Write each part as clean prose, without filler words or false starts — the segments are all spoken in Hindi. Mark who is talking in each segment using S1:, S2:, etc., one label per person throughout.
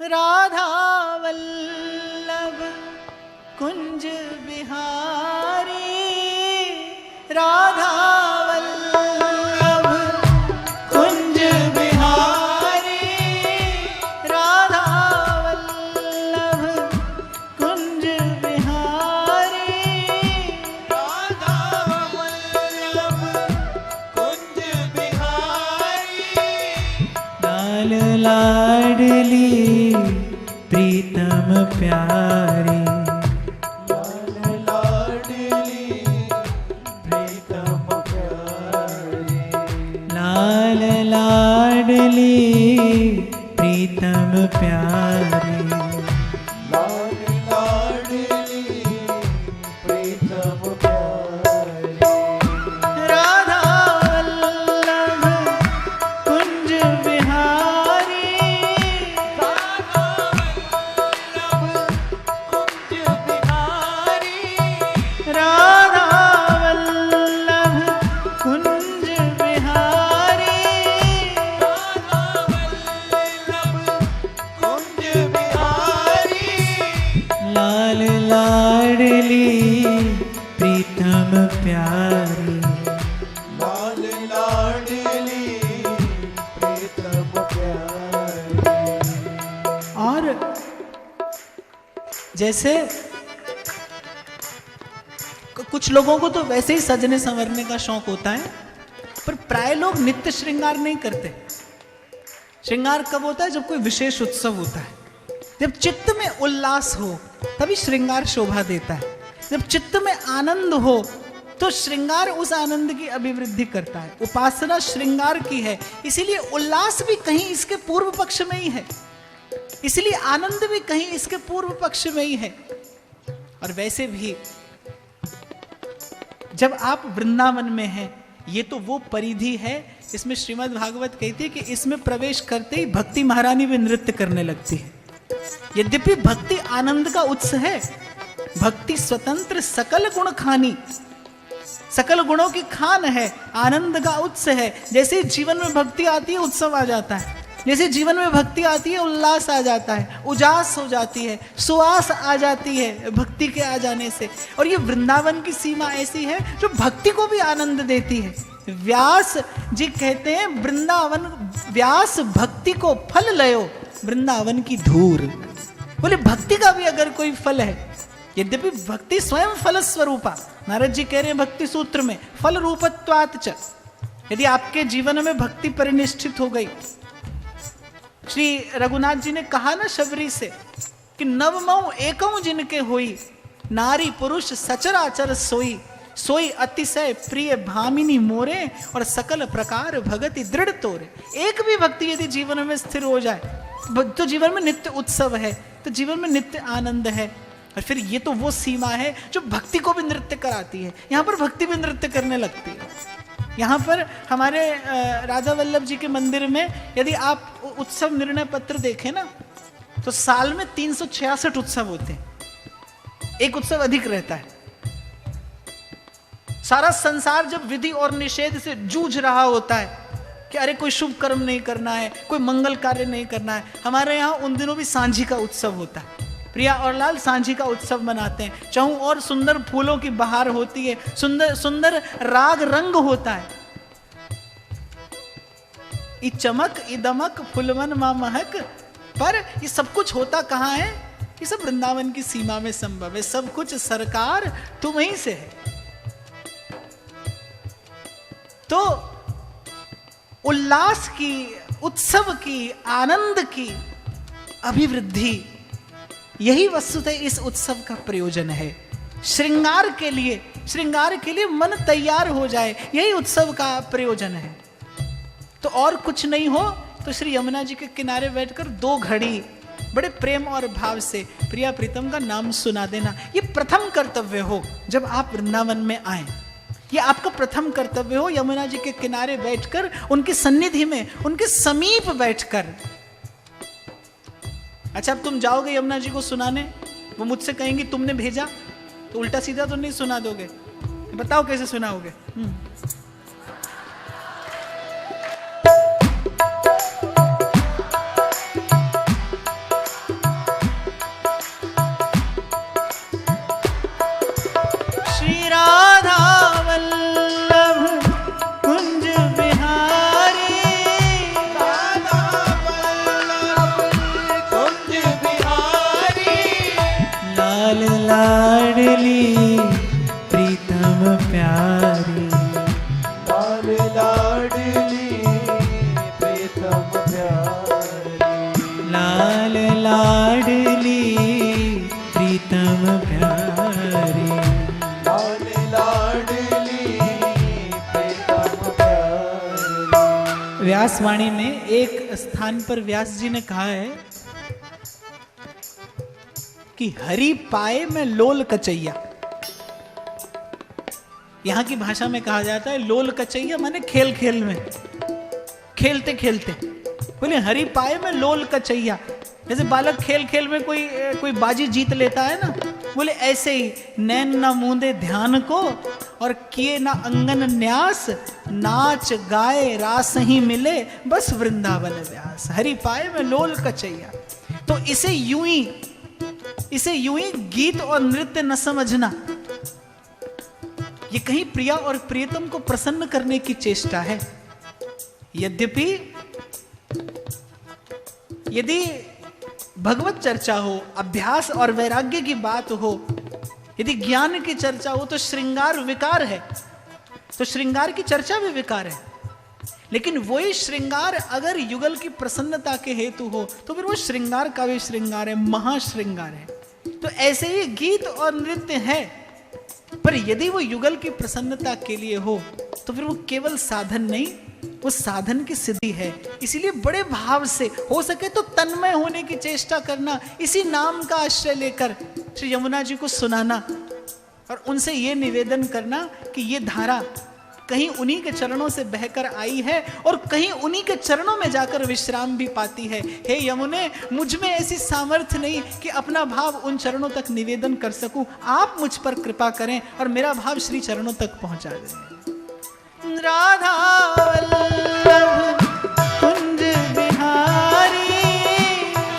S1: राधा वल्लभ कुंज बिहारी, राधा वल्लभ कुंज बिहारी, राधा वल्लभ कुंज बिहारी,
S2: राधा वल्लभ कुंज बिहारी।
S1: लाल लाडली प्रीतम प्यारी,
S2: लाल लाडली प्रीतम प्यारी।
S1: लाल लाडली प्रीतम प्यारी,
S2: लाल लाडली प्रीतम प्यारी।
S1: राधा वल्लभ कुंज बिहारी,
S2: राधा वल्लभ कुंज बिहारी।
S1: राधा वल्लभ कुंज बिहारी,
S2: राधा वल्लभ कुंज बिहारी।
S1: लाल लाडली प्रीतम प्यारी।
S2: लाल लाडली प्रीतम प्यारी।
S1: और जैसे कुछ लोगों को तो वैसे ही सजने संवरने का शौक होता है, पर प्राय लोग नित्य श्रृंगार नहीं करते। श्रृंगार कब होता है? जब कोई विशेष उत्सव होता है, जब चित्त में उल्लास हो तभी श्रृंगार शोभा देता है। जब चित्त में आनंद हो तो श्रृंगार उस आनंद की अभिवृद्धि करता है। उपासना श्रृंगार की है, इसीलिए उल्लास भी कहीं इसके पूर्व पक्ष में ही है, इसलिए आनंद भी कहीं इसके पूर्व पक्ष में ही है। और वैसे भी जब आप वृंदावन में हैं, ये तो वो परिधि है, इसमें श्रीमद् भागवत कहती है कि इसमें प्रवेश करते ही भक्ति महारानी भी नृत्य करने लगती है। यद्यपि भक्ति आनंद का उत्स है, भक्ति स्वतंत्र सकल गुण खानी, सकल गुणों की खान है, आनंद का उत्स है। जैसे जीवन में भक्ति आती है उत्सव आ जाता है, जैसे जीवन में भक्ति आती है उल्लास आ जाता है, उजास हो जाती है, सुवास आ जाती है भक्ति के आ जाने से। और ये वृंदावन की सीमा ऐसी है जो भक्ति को भी आनंद देती है। व्यास जी कहते हैं वृंदावन व्यास भक्ति को फल लयो वृंदावन की धूर। बोले भक्ति का भी अगर कोई फल है, यद्यपि भक्ति स्वयं फल स्वरूपा, नारद जी कह रहे हैं भक्ति सूत्र में फल रूपत्वात् च, यदि आपके जीवन में भक्ति परिनिष्ठित हो गई। श्री रघुनाथ जी ने कहा ना शबरी से कि नवमऊ एकऊ जिनके होई, नारी पुरुष सचराचर सोई, सोई अतिशय प्रिय भामिनी मोरे, और सकल प्रकार भगति दृढ़ तोरे। एक भी भक्ति यदि जीवन में स्थिर हो जाए तो जीवन में नित्य उत्सव है, तो जीवन में नित्य आनंद है। और फिर ये तो वो सीमा है जो भक्ति को भी नृत्य कराती है। यहाँ पर भक्ति भी नृत्य करने लगती है। यहाँ पर हमारे राधा वल्लभ जी के मंदिर में यदि आप उत्सव निर्णय पत्र देखें ना, तो साल में 366 उत्सव होते हैं, एक उत्सव अधिक रहता है। सारा संसार जब विधि और निषेध से जूझ रहा होता है कि अरे कोई शुभ कर्म नहीं करना है, कोई मंगल कार्य नहीं करना है, हमारे यहाँ उन दिनों भी सांझी का उत्सव होता है। प्रिया और लाल सांझी का उत्सव मनाते हैं। चाहूं और सुंदर फूलों की बहार होती है, सुंदर सुंदर राग रंग होता है। ई चमक ई दमक फुलवन मा महक, पर ये सब कुछ होता कहाँ है? ये सब वृंदावन की सीमा में संभव है। सब कुछ सरकार तुम ही से है। तो उल्लास की, उत्सव की, आनंद की अभिवृद्धि, यही वस्तुतः इस उत्सव का प्रयोजन है। श्रृंगार के लिए मन तैयार हो जाए, यही उत्सव का प्रयोजन है। तो और कुछ नहीं हो तो श्री यमुना जी के किनारे बैठकर 2 घड़ी बड़े प्रेम और भाव से प्रिया प्रीतम का नाम सुना देना, ये प्रथम कर्तव्य हो जब आप वृंदावन में आए। ये आपका प्रथम कर्तव्य हो, यमुना जी के किनारे बैठकर, उनकी सन्निधि में, उनके समीप बैठकर। अच्छा, अब तुम जाओगे यमुना जी को सुनाने, वो मुझसे कहेंगी तुमने भेजा, तो उल्टा सीधा तो नहीं सुना दोगे, बताओ कैसे सुनाओगे? व्यासवाणी में एक स्थान पर व्यास जी ने कहा है कि हरि पाए में लोल कचैया। यहां की भाषा में कहा जाता है लोल कचैया, माने खेल खेल में, खेलते खेलते। बोले हरि पाए में लोल कचैया, जैसे बालक खेल खेल में कोई बाजी जीत लेता है ना, बोले ऐसे ही नैन ना मूंदे ध्यान को और किए ना अंगन न्यास, नाच गाए रास ही मिले बस वृंदावन व्यास। हरि पाए में लोल कचैया। तो इसे यूं ही गीत और नृत्य न समझना, ये कहीं प्रिया और प्रियतम को प्रसन्न करने की चेष्टा है। यद्यपि यदि भगवत चर्चा हो, अभ्यास और वैराग्य की बात हो, यदि ज्ञान की चर्चा हो, तो श्रृंगार विकार है, तो श्रृंगार की चर्चा भी विकार है। लेकिन वही श्रृंगार अगर युगल की प्रसन्नता के हेतु हो तो फिर वो श्रृंगार का भी श्रृंगार है, महाश्रृंगार है। तो ऐसे ही गीत और नृत्य है, पर यदि वो युगल की प्रसन्नता के लिए हो तो फिर वो केवल साधन नहीं, वो साधन की सिद्धि है। इसीलिए बड़े भाव से, हो सके तो तन्मय होने की चेष्टा करना, इसी नाम का आश्रय लेकर श्री यमुना जी को सुनाना और उनसे ये निवेदन करना कि ये धारा कहीं उन्हीं के चरणों से बहकर आई है और कहीं उन्हीं के चरणों में जाकर विश्राम भी पाती है। हे यमुने, मुझ में ऐसी सामर्थ्य नहीं कि अपना भाव उन चरणों तक निवेदन कर सकूं, आप मुझ पर कृपा करें और मेरा भाव श्री चरणों तक पहुंचा दें। राधा वल्लभ कुंज बिहारी,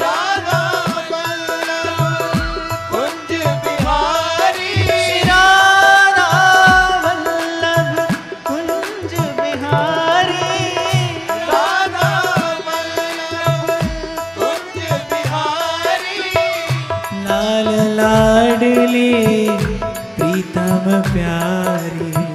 S2: राधा वल्लभ कुंज बिहारी,
S1: राधा वल्लभ कुंज बिहारी,
S2: राधा वल्लभ कुंज बिहारी,
S1: लाल लाडली प्रीतम प्यारी।